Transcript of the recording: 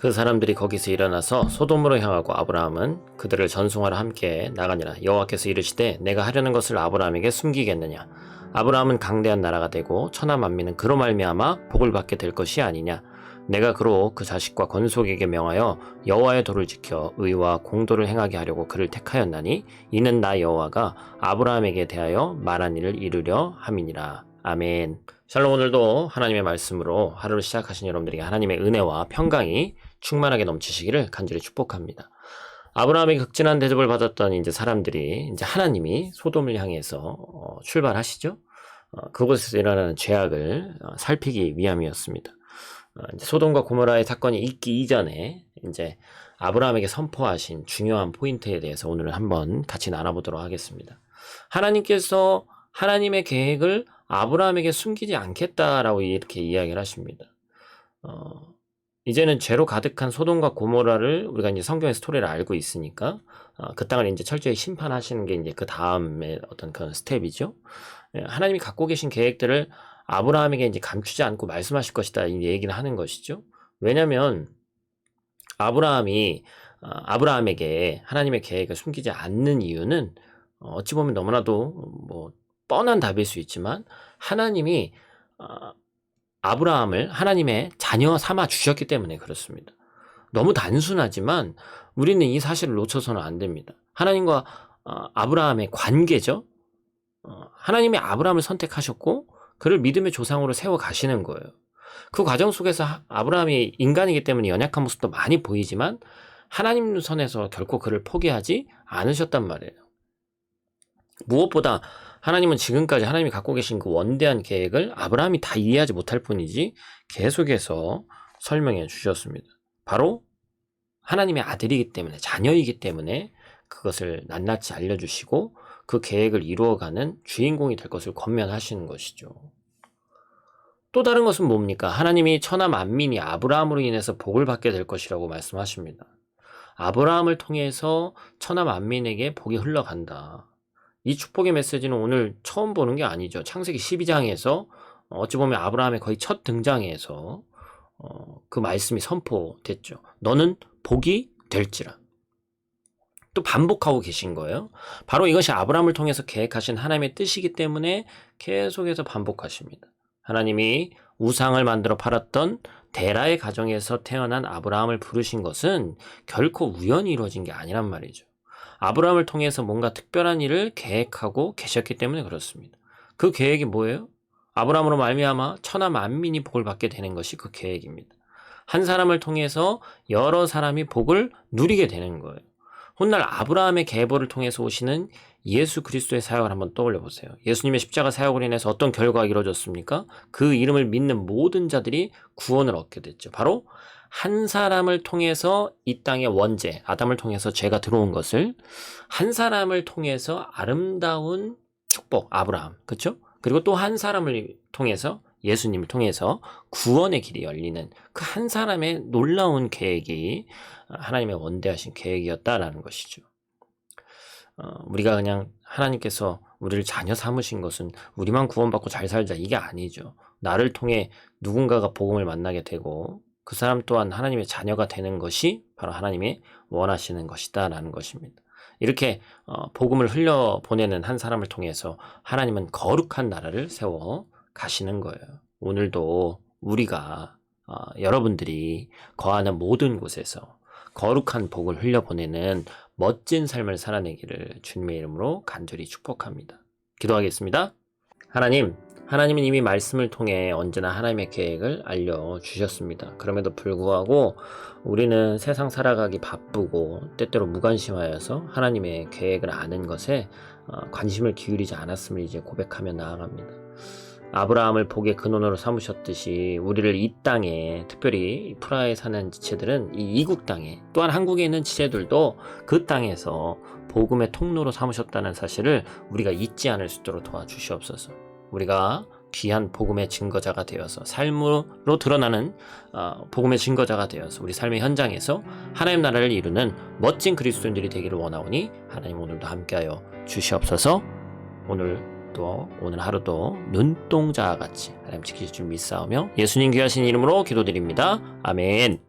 그 사람들이 거기서 일어나서 소돔으로 향하고 아브라함은 그들을 전송하러 함께 나가니라. 여호와께서 이르시되 내가 하려는 것을 아브라함에게 숨기겠느냐. 아브라함은 강대한 나라가 되고 천하 만민은 그로 말미암아 복을 받게 될 것이 아니냐. 내가 그로 그 자식과 건속에게 명하여 여호와의 도를 지켜 의와 공도를 행하게 하려고 그를 택하였나니 이는 나 여호와가 아브라함에게 대하여 말한 일을 이루려 함이니라. 아멘. 샬롬. 오늘도 하나님의 말씀으로 하루를 시작하신 여러분들에게 하나님의 은혜와 평강이 충만하게 넘치시기를 간절히 축복합니다. 아브라함이 극진한 대접을 받았던 이제 사람들이 이제 하나님이 소돔을 향해서 출발하시죠. 그곳에서 일어나는 죄악을 살피기 위함이었습니다. 이제 소돔과 고모라의 사건이 있기 이전에 이제 아브라함에게 선포하신 중요한 포인트에 대해서 오늘은 한번 같이 나눠보도록 하겠습니다. 하나님께서 하나님의 계획을 아브라함에게 숨기지 않겠다라고 이렇게 이야기를 하십니다. 이제는 죄로 가득한 소돔과 고모라를 우리가 이제 성경의 스토리를 알고 있으니까 그 땅을 이제 철저히 심판하시는 게 이제 그 다음에 어떤 그런 스텝이죠. 하나님이 갖고 계신 계획들을 아브라함에게 이제 감추지 않고 말씀하실 것이다 이 얘기를 하는 것이죠. 왜냐하면 아브라함에게 하나님의 계획을 숨기지 않는 이유는 어찌 보면 너무나도 뭐 뻔한 답일 수 있지만 하나님이 아브라함을 하나님의 자녀 삼아 주셨기 때문에 그렇습니다. 너무 단순하지만 우리는 이 사실을 놓쳐서는 안 됩니다. 하나님과 아브라함의 관계죠. 하나님이 아브라함을 선택하셨고 그를 믿음의 조상으로 세워 가시는 거예요. 그 과정 속에서 아브라함이 인간이기 때문에 연약한 모습도 많이 보이지만 하나님 선에서 결코 그를 포기하지 않으셨단 말이에요. 무엇보다 하나님은 지금까지 하나님이 갖고 계신 그 원대한 계획을 아브라함이 다 이해하지 못할 뿐이지 계속해서 설명해 주셨습니다. 바로 하나님의 아들이기 때문에, 자녀이기 때문에 그것을 낱낱이 알려주시고 그 계획을 이루어가는 주인공이 될 것을 권면하시는 것이죠. 또 다른 것은 뭡니까? 하나님이 천하 만민이 아브라함으로 인해서 복을 받게 될 것이라고 말씀하십니다. 아브라함을 통해서 천하 만민에게 복이 흘러간다. 이 축복의 메시지는 오늘 처음 보는 게 아니죠. 창세기 12장에서 어찌 보면 아브라함의 거의 첫 등장에서 그 말씀이 선포됐죠. 너는 복이 될지라. 또 반복하고 계신 거예요. 바로 이것이 아브라함을 통해서 계획하신 하나님의 뜻이기 때문에 계속해서 반복하십니다. 하나님이 우상을 만들어 팔았던 데라의 가정에서 태어난 아브라함을 부르신 것은 결코 우연히 이루어진 게 아니란 말이죠. 아브라함을 통해서 뭔가 특별한 일을 계획하고 계셨기 때문에 그렇습니다. 그 계획이 뭐예요? 아브라함으로 말미암아 천하 만민이 복을 받게 되는 것이 그 계획입니다. 한 사람을 통해서 여러 사람이 복을 누리게 되는 거예요. 훗날 아브라함의 계보를 통해서 오시는 예수 그리스도의 사역을 한번 떠올려 보세요. 예수님의 십자가 사역으로 인해서 어떤 결과가 이루어졌습니까? 그 이름을 믿는 모든 자들이 구원을 얻게 됐죠. 바로 한 사람을 통해서 이 땅의 원죄, 아담을 통해서 죄가 들어온 것을 한 사람을 통해서 아름다운 축복, 아브라함, 그렇죠? 그리고 또 한 사람을 통해서 예수님을 통해서 구원의 길이 열리는 그 한 사람의 놀라운 계획이 하나님의 원대하신 계획이었다라는 것이죠. 우리가 그냥 하나님께서 우리를 자녀 삼으신 것은 우리만 구원받고 잘 살자 이게 아니죠. 나를 통해 누군가가 복음을 만나게 되고 그 사람 또한 하나님의 자녀가 되는 것이 바로 하나님의 원하시는 것이다 라는 것입니다. 이렇게 복음을 흘려보내는 한 사람을 통해서 하나님은 거룩한 나라를 세워 가시는 거예요. 오늘도 우리가 여러분들이 거하는 모든 곳에서 거룩한 복을 흘려보내는 멋진 삶을 살아내기를 주님의 이름으로 간절히 축복합니다. 기도하겠습니다. 하나님은 이미 말씀을 통해 언제나 하나님의 계획을 알려주셨습니다. 그럼에도 불구하고 우리는 세상 살아가기 바쁘고 때때로 무관심하여서 하나님의 계획을 아는 것에 관심을 기울이지 않았음을 이제 고백하며 나아갑니다. 아브라함을 복의 근원으로 삼으셨듯이 우리를 이 땅에, 특별히 프라하에 사는 지체들은 이 이국 땅에, 또한 한국에 있는 지체들도 그 땅에서 복음의 통로로 삼으셨다는 사실을 우리가 잊지 않을 수 있도록 도와주시옵소서. 우리가 귀한 복음의 증거자가 되어서 삶으로 드러나는 복음의 증거자가 되어서 우리 삶의 현장에서 하나님 나라를 이루는 멋진 그리스도인들이 되기를 원하오니 하나님 오늘도 함께하여 주시옵소서. 오늘 하루도 눈동자와 같이 하나님 지키실 줄 믿사오며 예수님 귀하신 이름으로 기도드립니다. 아멘.